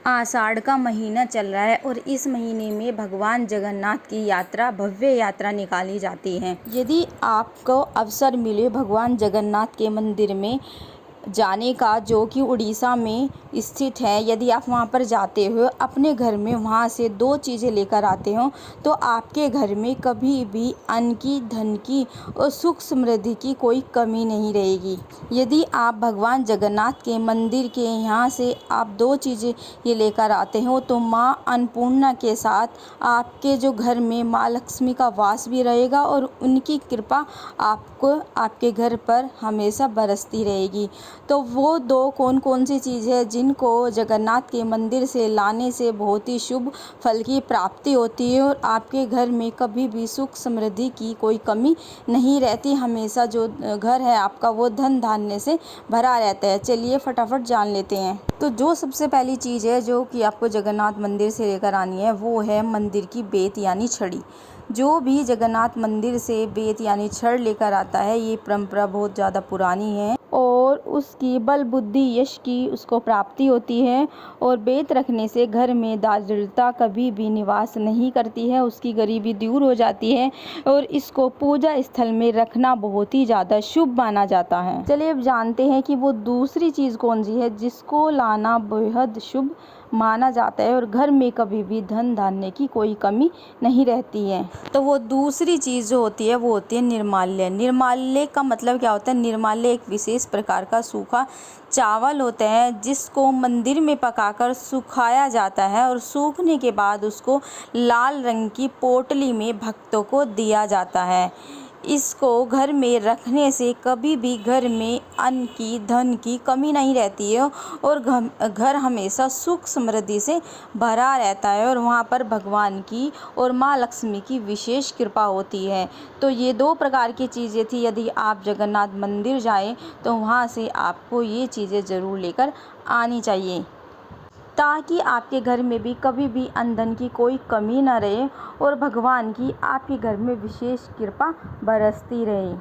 आषाढ़ का महीना चल रहा है और इस महीने में भगवान जगन्नाथ की यात्रा, भव्य यात्रा निकाली जाती है। यदि आपको अवसर मिले भगवान जगन्नाथ के मंदिर में जाने का, जो कि उड़ीसा में स्थित है, यदि आप वहां पर जाते हो, अपने घर में वहां से 2 चीज़ें लेकर आते हो, तो आपके घर में कभी भी अन्न की, धन की और सुख समृद्धि की कोई कमी नहीं रहेगी। यदि आप भगवान जगन्नाथ के मंदिर के यहाँ से आप 2 चीज़ें ये लेकर आते हो, तो माँ अन्नपूर्णा के साथ आपके जो घर में माँ लक्ष्मी का वास भी रहेगा और उनकी कृपा आपको, आपके घर पर हमेशा बरसती रहेगी। तो वो 2 कौन-कौन सी चीज़ है जिनको जगन्नाथ के मंदिर से लाने से बहुत ही शुभ फल की प्राप्ति होती है और आपके घर में कभी भी सुख समृद्धि की कोई कमी नहीं रहती। हमेशा जो घर है आपका वो धन धान्य से भरा रहता है। चलिए फटाफट जान लेते हैं। तो जो सबसे पहली चीज़ है जो कि आपको जगन्नाथ मंदिर से लेकर आनी है, वो है मंदिर की बेत यानी छड़ी। जो भी जगन्नाथ मंदिर से बेत यानी छड़ लेकर आता है, ये परंपरा बहुत ज़्यादा पुरानी है और उसकी बल बुद्धि यश की उसको प्राप्ति होती है। और बेत रखने से घर में दारिद्रता कभी भी निवास नहीं करती है, उसकी गरीबी दूर हो जाती है और इसको पूजा स्थल में रखना बहुत ही ज़्यादा शुभ माना जाता है। चलिए अब जानते हैं कि वो दूसरी चीज़ कौन सी है जिसको लाना बेहद शुभ माना जाता है और घर में कभी भी धन धान्य की कोई कमी नहीं रहती है। तो वो दूसरी चीज़ जो होती है वो होती है निर्माल्य। निर्माल्य का मतलब क्या होता है? निर्माल्य एक विशेष प्रकार का सूखा चावल होता है जिसको मंदिर में पकाकर सुखाया जाता है और सूखने के बाद उसको लाल रंग की पोटली में भक्तों को दिया जाता है। इसको घर में रखने से कभी भी घर में अन्न की, धन की कमी नहीं रहती है और घर हमेशा सुख समृद्धि से भरा रहता है और वहाँ पर भगवान की और माँ लक्ष्मी की विशेष कृपा होती है। तो ये 2 प्रकार की चीज़ें थी। यदि आप जगन्नाथ मंदिर जाएं तो वहाँ से आपको ये चीज़ें ज़रूर लेकर आनी चाहिए, ताकि आपके घर में भी कभी भी अन्न धन की कोई कमी न रहे और भगवान की आपके घर में विशेष कृपा बरसती रहे।